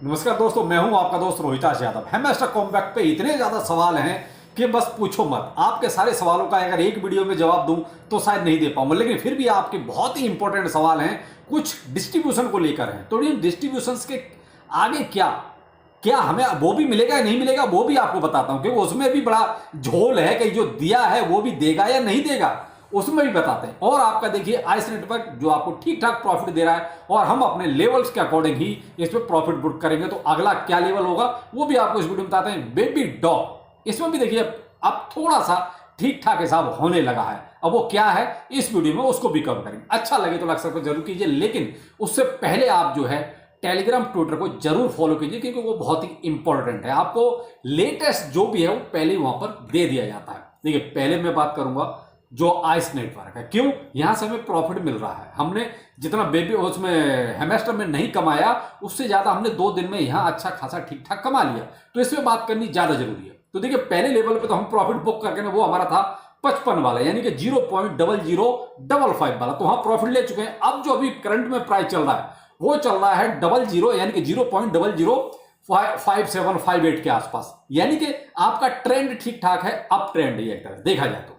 नमस्कार दोस्तों, मैं हूं आपका दोस्त रोहिताश यादव। हेमस्टर कॉम्बैक्ट पे इतने ज्यादा सवाल हैं कि बस पूछो मत। आपके सारे सवालों का अगर एक वीडियो में जवाब दूं तो शायद नहीं दे पाऊंगा, लेकिन फिर भी आपके बहुत ही इंपॉर्टेंट सवाल हैं, कुछ डिस्ट्रीब्यूशन को लेकर हैं। तो इन डिस्ट्रीब्यूशंस के आगे क्या क्या हमें वो भी मिलेगा या नहीं मिलेगा वो भी आपको बताता हूं, क्योंकि उसमें भी बड़ा झोल है कि जो दिया है वो भी देगा या नहीं देगा, उसमें भी बताते हैं। और आपका देखिए आइस नेटवर्क जो आपको ठीक ठाक प्रॉफिट दे रहा है और हम अपने लेवल्स के अकॉर्डिंग ही इस पर प्रॉफिट बुक करेंगे। तो अगला क्या लेवल होगा वो भी आपको इस वीडियो में बताते हैं। बेबी डॉग इसमें भी देखिए अब थोड़ा सा ठीक ठाक हिसाब होने लगा है। अब वो क्या है इस वीडियो में उसको भी कवर करेंगे। अच्छा लगे तो लाइक सब्सक्राइब जरूर कीजिए, लेकिन उससे पहले आप जो है टेलीग्राम ट्विटर को जरूर फॉलो कीजिए, क्योंकि वो बहुत ही इंपॉर्टेंट है। आपको लेटेस्ट जो भी है वो पहले ही वहां पर दे दिया जाता है। देखिए पहले मैं बात करूंगा जो आइस नेटवर्क है, क्यों यहां से हमें प्रॉफिट मिल रहा है। हमने जितना बेबी उसमें हेमेस्टर में नहीं कमाया उससे ज्यादा हमने 2 दिन में यहां अच्छा खासा ठीक ठाक कमा लिया, तो इसमें बात करनी ज्यादा जरूरी है। तो देखिए पहले लेवल पे तो हम प्रॉफिट बुक करके ना वो हमारा था 55 वाला, यानी कि 0.0055 वाला, तो वहां प्रॉफिट ले चुके हैं। अब जो अभी करंट में प्राइस चल रहा है वो चल रहा है 00 यानी कि 0.005758 के आसपास, यानी कि आपका ट्रेंड ठीक ठाक है, अप ट्रेंड है एक तरह देखा जाए तो।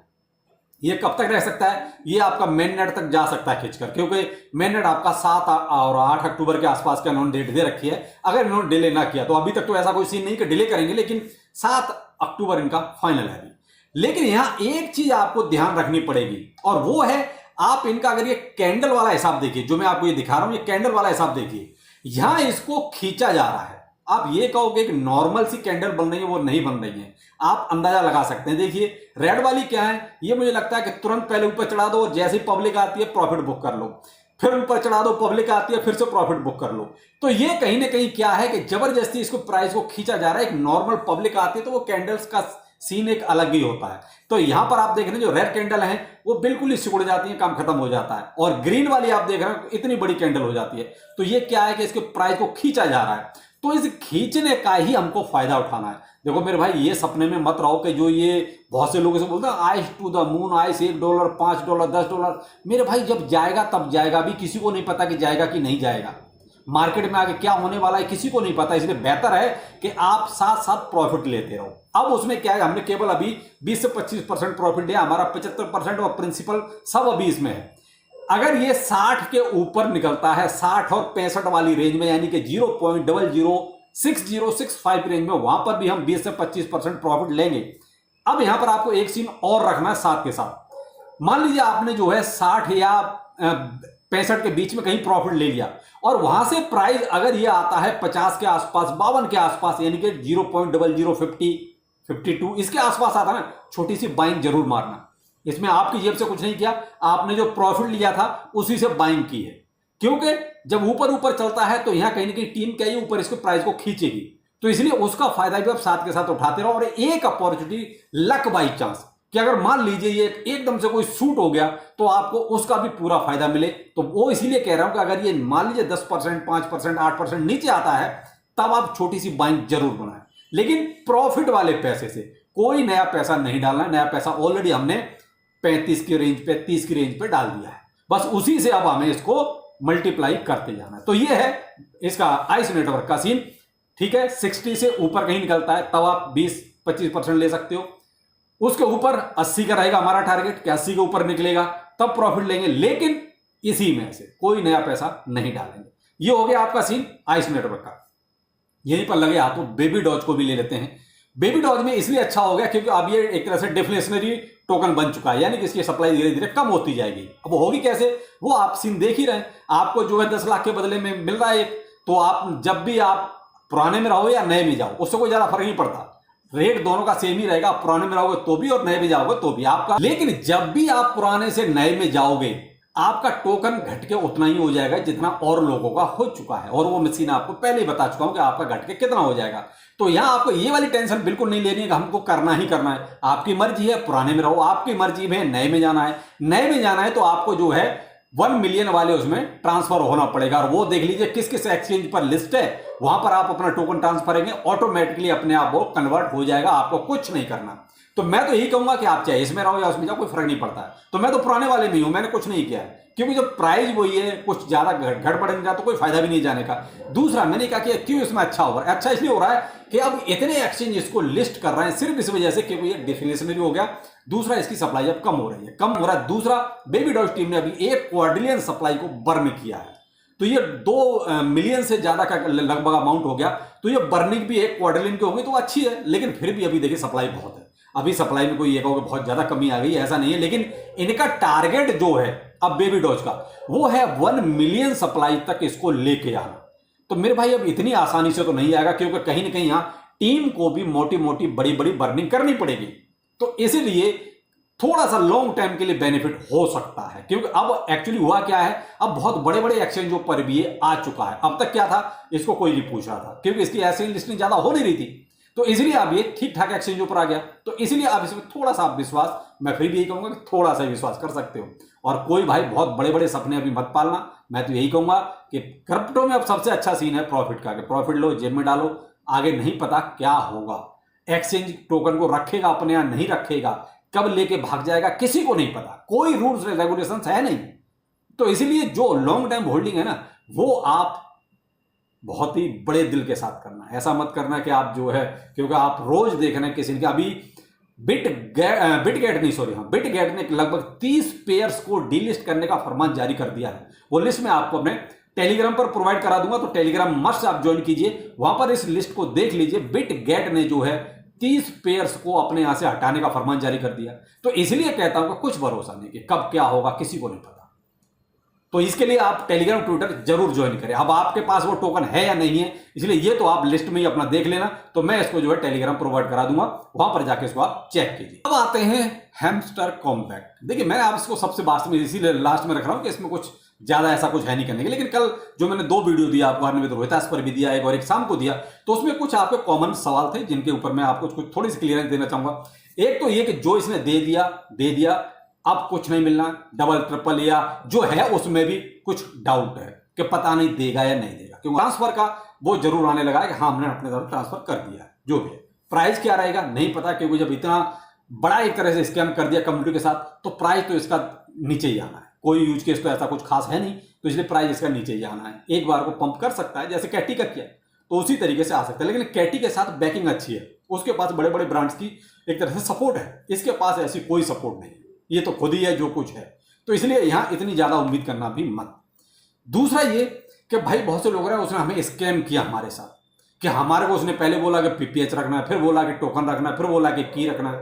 ये कब तक रह सकता है, ये आपका मेन नेट तक जा सकता है खींचकर, क्योंकि मेन नेट आपका 7 और 8 अक्टूबर के आसपास का इन्होंने डेट दे रखी है। अगर इन्होंने डिले ना किया तो अभी तक तो ऐसा कोई सीन नहीं कि डिले करेंगे, लेकिन 7 अक्टूबर इनका फाइनल है। लेकिन यहां एक चीज आपको ध्यान रखनी पड़ेगी और वो है आप इनका अगर ये कैंडल वाला हिसाब देखिए, जो मैं आपको ये दिखा रहा हूं, ये कैंडल वाला हिसाब देखिए, यहां इसको खींचा जा रहा है। आप ये कहो कि एक नॉर्मल सी कैंडल बन रही है, वो नहीं बन रही है, आप अंदाजा लगा सकते हैं। देखिए रेड वाली क्या है, ये मुझे लगता है कि तुरंत पहले ऊपर चढ़ा दो, जैसी पब्लिक आती है प्रॉफिट बुक कर लो, फिर ऊपर चढ़ा दो, पब्लिक आती है फिर से प्रॉफिट बुक कर लो। तो ये कहीं ना कहीं क्या है कि जबरदस्ती इसको प्राइस को खींचा जा रहा है। एक नॉर्मल पब्लिक आती है तो वो कैंडल्स का सीन एक अलग ही होता है। तो यहां पर आप देख रहे हैं जो रेड कैंडल है वो बिल्कुल ही सिकुड़ जाती है, काम खत्म हो जाता है, और ग्रीन वाली आप देख रहे हैं इतनी बड़ी कैंडल हो जाती है। तो ये क्या है कि इसके प्राइस को खींचा जा रहा है, तो इस खींचने का ही हमको फायदा उठाना है। देखो मेरे भाई, ये सपने में मत रहो कि जो ये बहुत से लोग इसे बोलते हैं ice to the moon, ice $1, $5, $10। मेरे भाई जब जाएगा तब जाएगा, भी किसी को नहीं पता कि जाएगा कि नहीं जाएगा। मार्केट में आगे क्या होने वाला है किसी को नहीं पता, इसलिए बेहतर है कि आप साथ साथ प्रॉफिट लेते रहो। अब उसमें क्या है, हमने केवल अभी 20 से 25% प्रॉफिट लिया, हमारा 75% और प्रिंसिपल सब अभी इसमें है। अगर ये 60 के ऊपर निकलता है, 60 और 65 वाली रेंज में, यानी कि 0.006065 रेंज में, वहां पर भी हम 20 से 25% प्रॉफिट लेंगे। अब यहां पर आपको एक सीन और रखना है साथ के साथ। मान लीजिए आपने जो है 60 या 65 के बीच में कहीं प्रॉफिट ले लिया और वहां से प्राइस अगर ये आता है 50 के आसपास, 52 के आसपास, यानी कि 0.0050-52 इसके आसपास आता है ना, छोटी सी बाइंग जरूर मारना। इसमें आपकी जेब से कुछ नहीं किया, आपने जो प्रॉफिट लिया था उसी से बाइंग की है, क्योंकि जब ऊपर ऊपर चलता है तो यहां कहीं ना कहीं टीम क्या ही ऊपर इसको प्राइस को खींचेगी, तो इसलिए उसका फायदा भी आप साथ के साथ उठाते रहो। और एक अपॉर्चुनिटी लक बाई चांस कि अगर मान लीजिए ये एकदम से कोई शूट हो गया तो आपको उसका भी पूरा फायदा मिले। तो वो इसीलिए कह रहा हूं कि अगर ये मान लीजिए 10%, 5%, 8% नीचे आता है तब आप छोटी सी बाइंग जरूर बनाएं, लेकिन प्रॉफिट वाले पैसे से। कोई नया पैसा नहीं डालना है, नया पैसा ऑलरेडी हमने 35 की रेंज पे, 30 की रेंज पे डाल दिया है, बस उसी से अब हमें इसको मल्टीप्लाई करते जाना है। तो ये है इसका आइस नेटवर्क का सीन, ठीक है। 60 से ऊपर कहीं निकलता है तब आप 20-25% ले सकते हो, उसके ऊपर 80 का रहेगा हमारा टारगेट कि 80 के ऊपर निकलेगा तब प्रॉफिट लेंगे, लेकिन इसी में से कोई नया पैसा नहीं डालेंगे। ये हो गया आपका सीन आइस नेटवर्क का। यहीं पर लगे हाथों बेबी डॉज को भी ले लेते हैं। बेबी डॉज में इसलिए अच्छा हो गया क्योंकि अब ये एक तरह से डिफ्लेशनरी टोकन बन चुका है, यानी कि इसकी सप्लाई धीरे धीरे कम होती जाएगी। अब वो होगी कैसे, वो आप सीन देख ही रहे हैं। आपको जो है 10 लाख के बदले में मिल रहा है एक, तो आप जब भी आप पुराने में रहो या नए में जाओ उससे कोई ज्यादा फर्क नहीं पड़ता, रेट दोनों का सेम ही रहेगा। पुराने में रहोगे तो भी और नए में जाओगे तो भी आपका, लेकिन जब भी आप पुराने से नए में जाओगे आपका टोकन घट के उतना ही हो जाएगा जितना और लोगों का हो चुका है, और वो मशीन आपको पहले ही बता चुका हूं कि आपका घट के कितना हो जाएगा। तो यहां आपको ये वाली टेंशन बिल्कुल नहीं लेनी है कि हमको करना ही करना है। आपकी मर्जी है, पुराने में रहो, आपकी मर्जी में नए में जाना है। नए में जाना है तो आपको जो है 1 मिलियन वाले उसमें ट्रांसफर होना पड़ेगा, और वो देख लीजिए किस किस एक्सचेंज पर लिस्ट है, वहां पर आप अपना टोकन ट्रांसफर करेंगे, ऑटोमेटिकली अपने आप वो कन्वर्ट हो जाएगा, आपको कुछ नहीं करना। तो मैं तो यही कहूंगा कि आप चाहे इसमें रहो या उसमें जाओ, कोई फर्क नहीं पड़ता है। तो मैं तो पुराने वाले में हूं, मैंने कुछ नहीं किया है, क्योंकि जब प्राइस वही है, कुछ ज्यादा गड़बड़ नहीं रहा तो कोई फायदा भी नहीं जाने का। दूसरा मैंने कहा कि क्यों इसमें अच्छा हो रहा है, अच्छा इसलिए हो रहा है कि अब इतने एक्सचेंज इसको लिस्ट कर रहे हैं सिर्फ इस वजह से कि ये डिफिनेशनरी हो गया। दूसरा इसकी सप्लाई अब कम हो रही है, कम हो रहा है। दूसरा बेबी डॉल्स टीम ने अभी 1 क्वाड्रिलियन सप्लाई को बर्न किया है, तो ये 2 मिलियन से ज्यादा का लगभग अमाउंट हो गया। तो ये बर्निंग भी 1 क्वाड्रिलियन की होगी तो अच्छी है, लेकिन फिर भी अभी देखिए सप्लाई बहुत है। अभी सप्लाई में कोई ये कहोगे बहुत ज्यादा कमी आ गई है, ऐसा नहीं है, लेकिन इनका टारगेट जो है अब बेबी डॉज का वो है 1 मिलियन सप्लाई तक इसको लेके आना। तो मेरे भाई अब इतनी आसानी से तो नहीं आएगा, क्योंकि कहीं ना कहीं यहां टीम को भी मोटी मोटी बड़ी बड़ी बर्निंग करनी पड़ेगी। तो इसीलिए थोड़ा सा लॉन्ग टाइम के लिए बेनिफिट हो सकता है, क्योंकि अब एक्चुअली हुआ क्या है, अब बहुत बड़े बड़े एक्सचेंजों पर भी ये आ चुका है। अब तक क्या था, इसको कोई नहीं पूछ रहा था, क्योंकि इसकी ऐसे लिस्टिंग ज्यादा हो नहीं रही थी, तो इसलिए अब ये ठीक ठाक एक्सचेंजों पर आ गया। तो इसलिए आप इसमें थोड़ा सा विश्वास, मैं फिर भी यही कहूंगा कि थोड़ा सा विश्वास कर सकते हो। और कोई भाई बहुत बड़े बड़े सपने अभी मत पालना। मैं तो यही कहूंगा कि क्रिप्टो में अब सबसे अच्छा सीन है प्रॉफिट का, प्रॉफिट लो, जेब में डालो, आगे नहीं पता क्या होगा। एक्सचेंज टोकन को रखेगा अपने यहां, नहीं रखेगा, कब लेके भाग जाएगा किसी को नहीं पता, कोई रूल्स रेगुलेशन है नहीं। तो इसीलिए जो लॉन्ग टाइम होल्डिंग है ना, वो आप बहुत ही बड़े दिल के साथ करना। ऐसा मत करना कि आप जो है, क्योंकि आप रोज देख रहे हैं किसी के, अभी बिटगेट ने लगभग 30 पेयर्स को डीलिस्ट करने का फरमान जारी कर दिया है। वो लिस्ट मैं आपको अपने टेलीग्राम पर प्रोवाइड करा दूंगा, तो टेलीग्राम मस्ट आप ज्वाइन कीजिए, वहां पर इस लिस्ट को देख लीजिए। बिटगेट ने जो है 30 पेयर्स को अपने यहां से हटाने का फरमान जारी कर दिया। तो इसलिए कहता हूं कि कुछ भरोसा नहीं कि कब क्या होगा, किसी को नहीं पता। तो इसके लिए आप टेलीग्राम ट्विटर जरूर ज्वाइन करें। अब आपके पास वो टोकन है या नहीं है, इसलिए ये तो आप लिस्ट में ही अपना देख लेना, तो मैं इसको जो है टेलीग्राम प्रोवाइड करा दूंगा, वहां पर जाके इसको आप चेक कीजिए। अब आते हैं हैमस्टर कॉम्पैक्ट। देखिए मैं आप इसको सबसे लास्ट में इसीलिए लास्ट में रख रहा हूं कि इसमें कुछ ज्यादा ऐसा कुछ है नहीं करने के, लेकिन कल जो मैंने 2 वीडियो दिया आपको, हरनिमित रोहितास पर भी दिया एक और एक शाम को दिया, तो उसमें कुछ आपके कॉमन सवाल थे जिनके ऊपर मैं आपको कुछ थोड़ी सी क्लियरेंस देना चाहूंगा। एक तो ये कि जो इसने दे दिया, अब कुछ नहीं मिलना, डबल ट्रिपल या जो है उसमें भी कुछ डाउट है कि पता नहीं देगा या नहीं देगा, क्योंकि ट्रांसफर का वो जरूर आने लगा है कि हाँ हमने अपने तरफ ट्रांसफर कर दिया है। जो भी है प्राइस क्या रहेगा नहीं पता, क्योंकि जब इतना बड़ा एक तरह से स्कैम कर दिया कम्युनिटी के साथ, तो प्राइस तो इसका नीचे ही आना है। कोई यूज केस तो ऐसा कुछ खास है नहीं, तो इसलिए प्राइस इसका नीचे ही आना है। एक बार को पंप कर सकता है, जैसे कैटी का किया तो उसी तरीके से आ सकता है, लेकिन कैटी के साथ बैकिंग अच्छी है, उसके पास बड़े बड़े ब्रांड्स की एक तरह से सपोर्ट है, इसके पास ऐसी कोई सपोर्ट नहीं है, ये तो खुद ही है जो कुछ है। तो इसलिए यहां इतनी ज्यादा उम्मीद करना भी मत। दूसरा ये कि भाई बहुत से लोग रहे उसने हमें स्कैम किया हमारे साथ, कि हमारे को उसने पहले बोला कि पीपीएच रखना है, फिर बोला कि टोकन रखना है, फिर बोला कि की रखना है।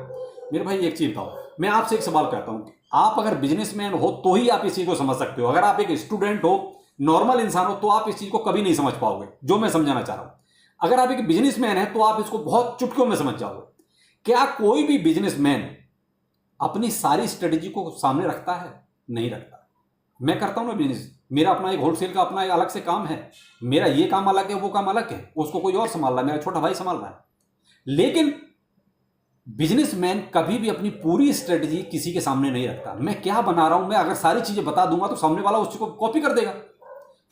मेरे भाई एक चीज बताओ, मैं आपसे एक सवाल कहता हूं, आप अगर बिजनेसमैन हो तो ही आप इस चीज को समझ सकते हो। अगर आप एक स्टूडेंट हो, नॉर्मल इंसान हो, तो आप इस चीज को कभी नहीं समझ पाओगे जो मैं समझाना चाह रहा हूं। अगर आप एक बिजनेसमैन है तो आप इसको बहुत चुटकियों में समझ जाओगे। क्या कोई भी बिजनेसमैन अपनी सारी स्ट्रेटेजी को सामने रखता है? नहीं रखता। मैं करता हूं ना बिजनेस, मेरा अपना एक होलसेल का अपना एक अलग से काम है, मेरा ये काम अलग है, वो काम अलग है, उसको कोई और संभाल रहा है, मेरा छोटा भाई संभाल रहा है। लेकिन बिजनेसमैन कभी भी अपनी पूरी स्ट्रेटेजी किसी के सामने नहीं रखता। मैं क्या बना रहा हूं, मैं अगर सारी चीजें बता दूंगा तो सामने वाला उसको कॉपी कर देगा।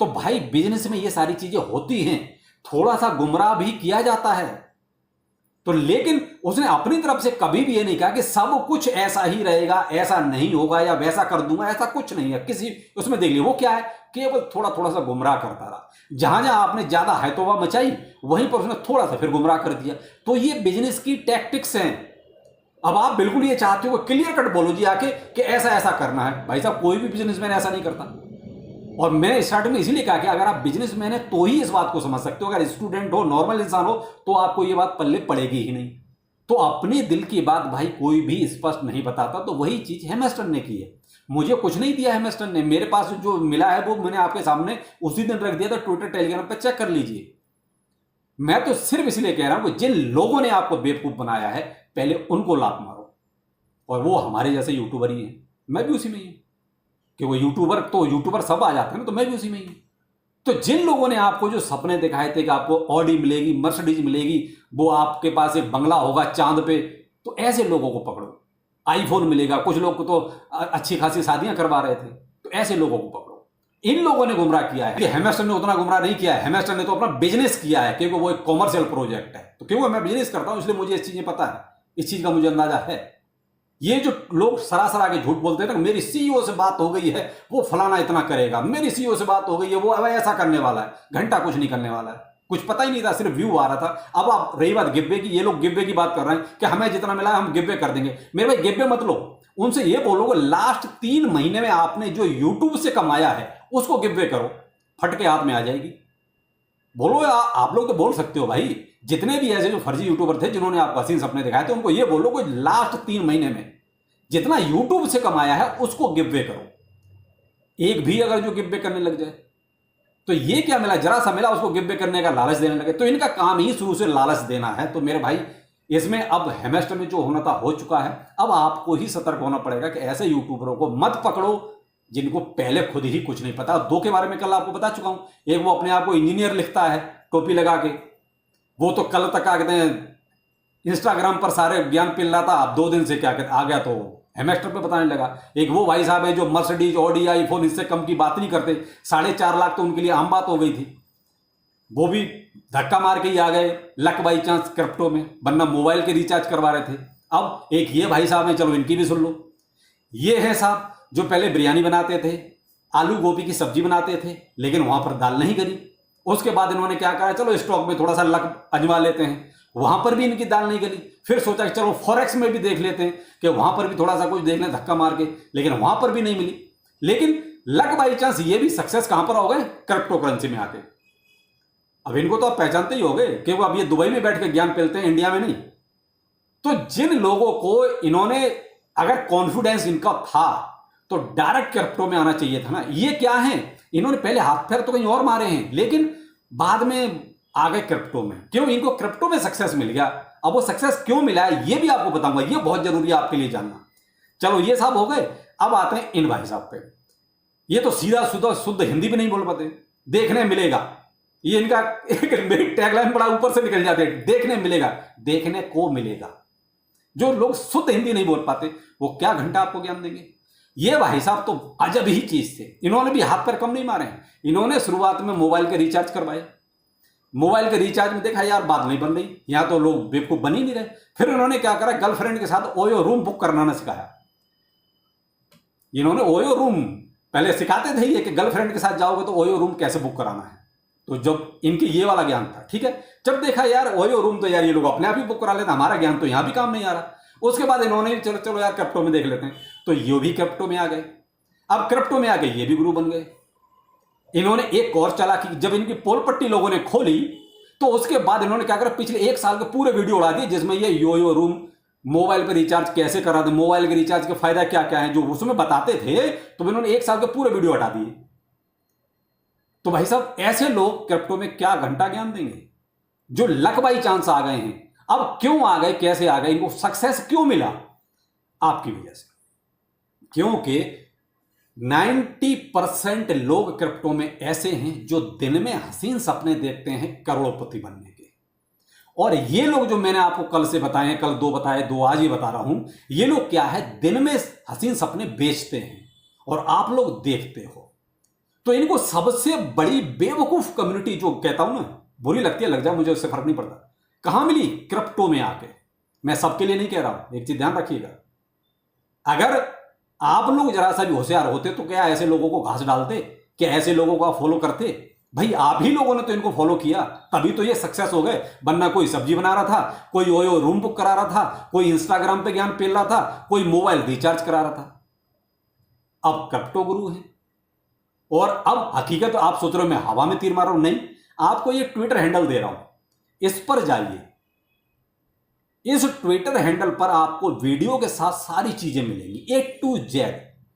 तो भाई बिजनेस में ये सारी चीजें होती हैं, थोड़ा सा गुमराह भी किया जाता है, तो लेकिन उसने अपनी तरफ से कभी भी ये नहीं कहा कि सब कुछ ऐसा ही रहेगा, ऐसा नहीं होगा या वैसा कर दूंगा, ऐसा कुछ नहीं है। किसी उसमें देख लिया वो क्या है, केवल थोड़ा थोड़ा सा गुमराह करता रहा। जहां जहां आपने ज्यादा हैतोबा मचाई वहीं पर उसने थोड़ा सा फिर गुमराह कर दिया। तो ये बिजनेस की टैक्टिक्स हैं। अब आप बिल्कुल ये चाहते हो क्लियर कट बोलो जी आके कि ऐसा ऐसा करना है, भाई साहब कोई भी बिजनेसमैन ऐसा नहीं करता। और मैंने स्टार्टिंग में इसीलिए कहा कि अगर आप बिजनेसमैन है तो ही इस बात को समझ सकते हो, अगर स्टूडेंट हो, नॉर्मल इंसान हो, तो आपको ये बात पल्ले पड़ेगी ही नहीं। तो अपने दिल की बात भाई कोई भी स्पष्ट नहीं बताता, तो वही चीज हेमस्टन ने की है। मुझे कुछ नहीं दिया हेमस्टन ने, मेरे पास जो मिला है वो मैंने आपके सामने उसी दिन रख दिया था, ट्विटर टेलीग्राम पर चेक कर लीजिए। मैं तो सिर्फ इसलिए कह रहा हूं कि जिन लोगों ने आपको बेवकूफ बनाया है पहले उनको लात मारो, और वो हमारे जैसे यूट्यूबर ही हैं, मैं भी उसी में ही हूं कि वो यूट्यूबर सब आ जाते हैं ना, तो मैं भी उसी में ही हूं। तो जिन लोगों ने आपको जो सपने दिखाए थे कि आपको ऑडी मिलेगी, मर्सिडीज मिलेगी, वो आपके पास एक बंगला होगा चांद पे, तो ऐसे लोगों को पकड़ो। आईफोन मिलेगा, कुछ लोग को तो अच्छी खासी शादियां करवा रहे थे, तो ऐसे लोगों को पकड़ो। इन लोगों ने गुमराह किया है। हेमस्टन ने उतना गुमराह नहीं किया है, हेमस्टन ने तो अपना बिजनेस किया है, क्योंकि वो एक कॉमर्शियल प्रोजेक्ट है। तो क्योंकि मैं बिजनेस करता हूं इसलिए मुझे इस चीजें पता है, इस चीज का मुझे अंदाजा है। ये जो लोग सरासर आगे झूठ बोलते हैं ना, मेरी सीईओ से बात हो गई है, वो फलाना इतना करेगा, मेरी सीईओ से बात हो गई है, वो अब ऐसा करने वाला है, घंटा कुछ नहीं करने वाला है, कुछ पता ही नहीं था, सिर्फ व्यू आ रहा था। अब आप रही बात गिब्बे की, ये लोग गिब्बे की बात कर रहे हैं कि हमें जितना मिला हम गिब्बे कर देंगे। मेरे भाई गिब्बे मत लो, उनसे ये बोलो लास्ट 3 महीने में आपने जो यूट्यूब से कमाया है उसको गिब्बे करो, फट के हाथ में आ जाएगी। बोलो आप लोग तो बोल सकते हो भाई, जितने भी ऐसे जो फर्जी यूट्यूबर थे जिन्होंने आपको हसीन सपने दिखाए थे, उनको ये बोलो कि लास्ट 3 महीने में जितना यूट्यूब से कमाया है उसको गिव करो। एक भी अगर जो गिव करने लग जाए तो ये क्या मिला, जरा सा मिला उसको गिव करने का लालच देने लगे। तो इनका काम ही शुरू से लालच देना है। तो मेरे भाई इसमें अब हेमेस्टर में जो होना था हो चुका है। अब आपको ही सतर्क होना पड़ेगा कि ऐसे यूट्यूबरों को मत पकड़ो जिनको पहले खुद ही कुछ नहीं पता। 2 के बारे में कल आपको बता चुका हूं। एक वो अपने आप को इंजीनियर लिखता है टोपी लगा के, वो तो कल तक आ कहते हैं इंस्टाग्राम पर सारे ज्ञान पिल रहा था, अब 2 दिन से क्या आ गया तो हेमेस्टर पे बताने लगा। एक वो भाई साहब है जो मर्सिडीज, ऑडी, आईफोन इससे कम की बात नहीं करते, 4.5 लाख तो उनके लिए आम बात हो गई थी, वो भी धक्का मार के ही आ गए लक बाई चांस क्रिप्टो में, वरना मोबाइल के रिचार्ज करवा रहे थे। अब एक ये भाई साहब है, चलो इनकी भी सुन लो। ये है साहब जो पहले बिरयानी बनाते थे, आलू गोभी की सब्जी बनाते थे, लेकिन वहां पर दाल नहीं गली। उसके बाद इन्होंने क्या कहा, चलो स्टॉक में थोड़ा सा लक अजमा लेते हैं, वहां पर भी इनकी दाल नहीं गली। फिर सोचा कि चलो फॉरेक्स में भी देख लेते हैं कि वहां पर भी थोड़ा सा कुछ देख लें धक्का मार के, लेकिन वहां पर भी नहीं मिली। लेकिन लक बाई चांस ये भी सक्सेस कहां पर हो गए, क्रिप्टो करेंसी में आके। अब इनको तो आप पहचानते ही हो गए कि वो अब ये दुबई में बैठ के ज्ञान पेलते हैं, इंडिया में नहीं। तो जिन लोगों को इन्होंने, अगर कॉन्फिडेंस इनका था तो डायरेक्ट क्रिप्टो में आना चाहिए था ना। ये क्या है, इन्होंने पहले हाथ पैर तो कहीं और मारे हैं, लेकिन बाद में आ गए क्रिप्टो में। क्यों, इनको क्रिप्टो में सक्सेस मिल गया। अब वो सक्सेस क्यों मिला है ये भी आपको बताऊंगा, ये बहुत जरूरी है आपके लिए जानना। चलो ये साहब हो गए। अब आते हैं इन भाई साहब पे। ये तो सीधा शुद्ध हिंदी भी नहीं बोल पाते। देखने मिलेगा, ये इनका एक टैगलाइन बड़ा ऊपर से निकल जाते हैं, देखने मिलेगा, देखने को मिलेगा। जो लोग शुद्ध हिंदी नहीं बोल पाते वो क्या घंटा आपको ज्ञान देंगे। ये भाई साहब तो अजब ही चीज थे। इन्होंने भी हाथ पैर कम नहीं मारे हैं। इन्होंने शुरुआत में मोबाइल के रिचार्ज करवाए, मोबाइल के रिचार्ज में देखा यार बात नहीं बन रही, यहां तो लोग बेवकूफ बन ही नहीं रहे। फिर इन्होंने क्या करा, गर्लफ्रेंड के साथ ओयो रूम बुक करना सिखाया। इन्होंने ओयो रूम पहले सिखाते थे ये कि गर्लफ्रेंड के साथ जाओगे तो ओयो रूम कैसे बुक कराना है। तो जब इनके ये वाला ज्ञान था, ठीक है, जब देखा यार ओयो रूम तो यार ये लोग अपने आप ही बुक करा लेते, हमारा ज्ञान तो यहां भी काम नहीं आ रहा। उसके बाद इन्होंने चलो चलो यार क्रिप्टो में देख लेते हैं, तो ये भी क्रिप्टो में आ गए। अब क्रिप्टो में आ गए ये भी गुरु बन गए। इन्होंने एक और चला कि जब इनकी पोल पट्टी लोगों ने खोली तो उसके बाद इन्होंने क्या करा, पिछले 1 साल के पूरे वीडियो उड़ा दिए जिसमें ये योयो रूम मोबाइल पर रिचार्ज कैसे करा दे, मोबाइल के रिचार्ज के फायदा क्या क्या है जो उसमें बताते थे, तो इन्होंने 1 साल के पूरे वीडियो हटा दिए। तो भाई साहब ऐसे लोग क्रिप्टो में क्या घंटा ज्ञान देंगे जो लक बाई चांस आ गए हैं। अब क्यों आ गए, कैसे आ गए, इनको सक्सेस क्यों मिला, आपकी वजह से। क्योंकि 90% लोग क्रिप्टो में ऐसे हैं जो दिन में हसीन सपने देखते हैं करोड़पति बनने के। और ये लोग जो मैंने आपको कल से बताए हैं, कल 2 बताए, 2 आज ही बता रहा हूं, ये लोग क्या है, दिन में हसीन सपने बेचते हैं और आप लोग देखते हो। तो इनको सबसे बड़ी बेवकूफ कम्युनिटी जो कहता हूं ना, बुरी लगती है लग जाए मुझे, उससे फर्क नहीं पड़ता, कहां मिली, क्रिप्टो में आके। मैं सबके लिए नहीं कह रहा हूं, एक चीज ध्यान रखिएगा, अगर आप लोग जरा सा भी होशियार होते तो क्या ऐसे लोगों को घास डालते, क्या ऐसे लोगों को आप फॉलो करते। भाई आप ही लोगों ने तो इनको फॉलो किया, तभी तो ये सक्सेस हो गए। वरना कोई सब्जी बना रहा था, कोई ओयो रूम बुक करा रहा था, कोई इंस्टाग्राम पे ज्ञान पेल रहा था, कोई मोबाइल रिचार्ज करा रहा था। अब क्रिप्टो गुरु है। और अब हकीकत आप सोच रहे हो मैं हवा में तीर मार रहा हूं, नहीं, आपको ये ट्विटर हैंडल दे रहा हूं, इस पर जाइए। इस ट्विटर हैंडल पर आपको वीडियो के साथ सारी चीजें मिलेंगी A to Z।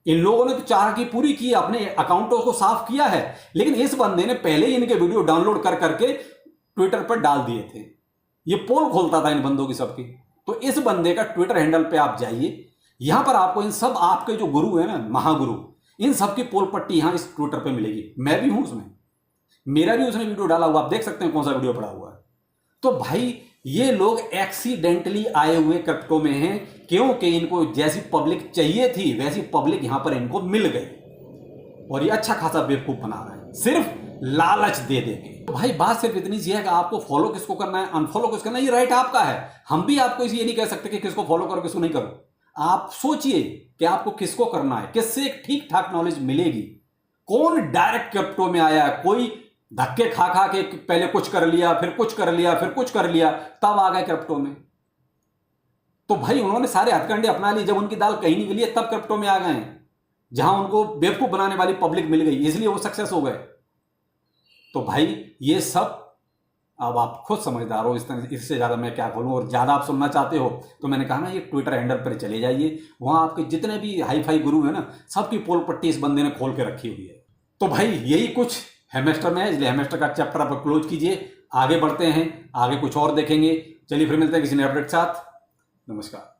इन लोगों ने तो चाह की पूरी की, अपने अकाउंटों को साफ किया है, लेकिन इस बंदे ने पहले ही इनके वीडियो डाउनलोड कर करके ट्विटर पर डाल दिए थे। ये पोल खोलता था इन बंदों की सबकी। तो इस बंदे का ट्विटर हैंडल पे आप जाइए, यहां पर आपको इन सब आपके जो गुरु है ना, महागुरु, इन सबकी पोल पट्टी यहां इस ट्विटर पे मिलेगी। मैं भी हूं उसमें, मेरा भी उसने वीडियो डाला हुआ, आप देख सकते हैं कौन सा वीडियो पड़ा हुआ है। तो भाई ये लोग एक्सीडेंटली आए हुए क्रिप्टो में हैं, क्योंकि इनको जैसी पब्लिक चाहिए थी वैसी पब्लिक यहां पर इनको मिल गई और ये अच्छा खासा बेवकूफ बना रहे हैं सिर्फ लालच दे देके। तो भाई बात सिर्फ इतनी सी है कि आपको फॉलो किसको करना है, अनफॉलो किसको करना है, ये राइट आपका है। हम भी आपको ये नहीं कह सकते कि किसको फॉलो करो किसको नहीं करो। आप सोचिए कि आपको किसको करना है, किससे एक ठीक ठाक नॉलेज मिलेगी। कौन डायरेक्ट क्रिप्टो में आया, कोई धक्के खा खा के पहले कुछ कर लिया, फिर कुछ कर लिया, फिर कुछ कर लिया, तब आ गए क्रिप्टो में। तो भाई उन्होंने सारे हथकंडे अपना लिए, जब उनकी दाल कहीं नहीं गली है तब क्रिप्टो में आ गए हैं, जहां उनको बेवकूफ बनाने वाली पब्लिक मिल गई, इसलिए वो सक्सेस हो गए। तो भाई ये सब अब आप खुद समझदार हो, इस तरह इससे ज़्यादा मैं क्या बोलूँ। और ज़्यादा आप सुनना चाहते हो तो मैंने कहा ना, ये ट्विटर हैंडल पर चले जाइए, वहाँ आपके जितने भी हाई फाई गुरु हैं ना, सबकी पोल पट्टी इस बंदे ने खोल के रखी हुई है। तो भाई यही कुछ हेमेस्टर में है, इसलिए हेमेस्टर का चैप्टर आप क्लोज कीजिए, आगे बढ़ते हैं, आगे कुछ और देखेंगे। चलिए फिर मिलते हैं किसी नए अपडेट के साथ। नमस्कार।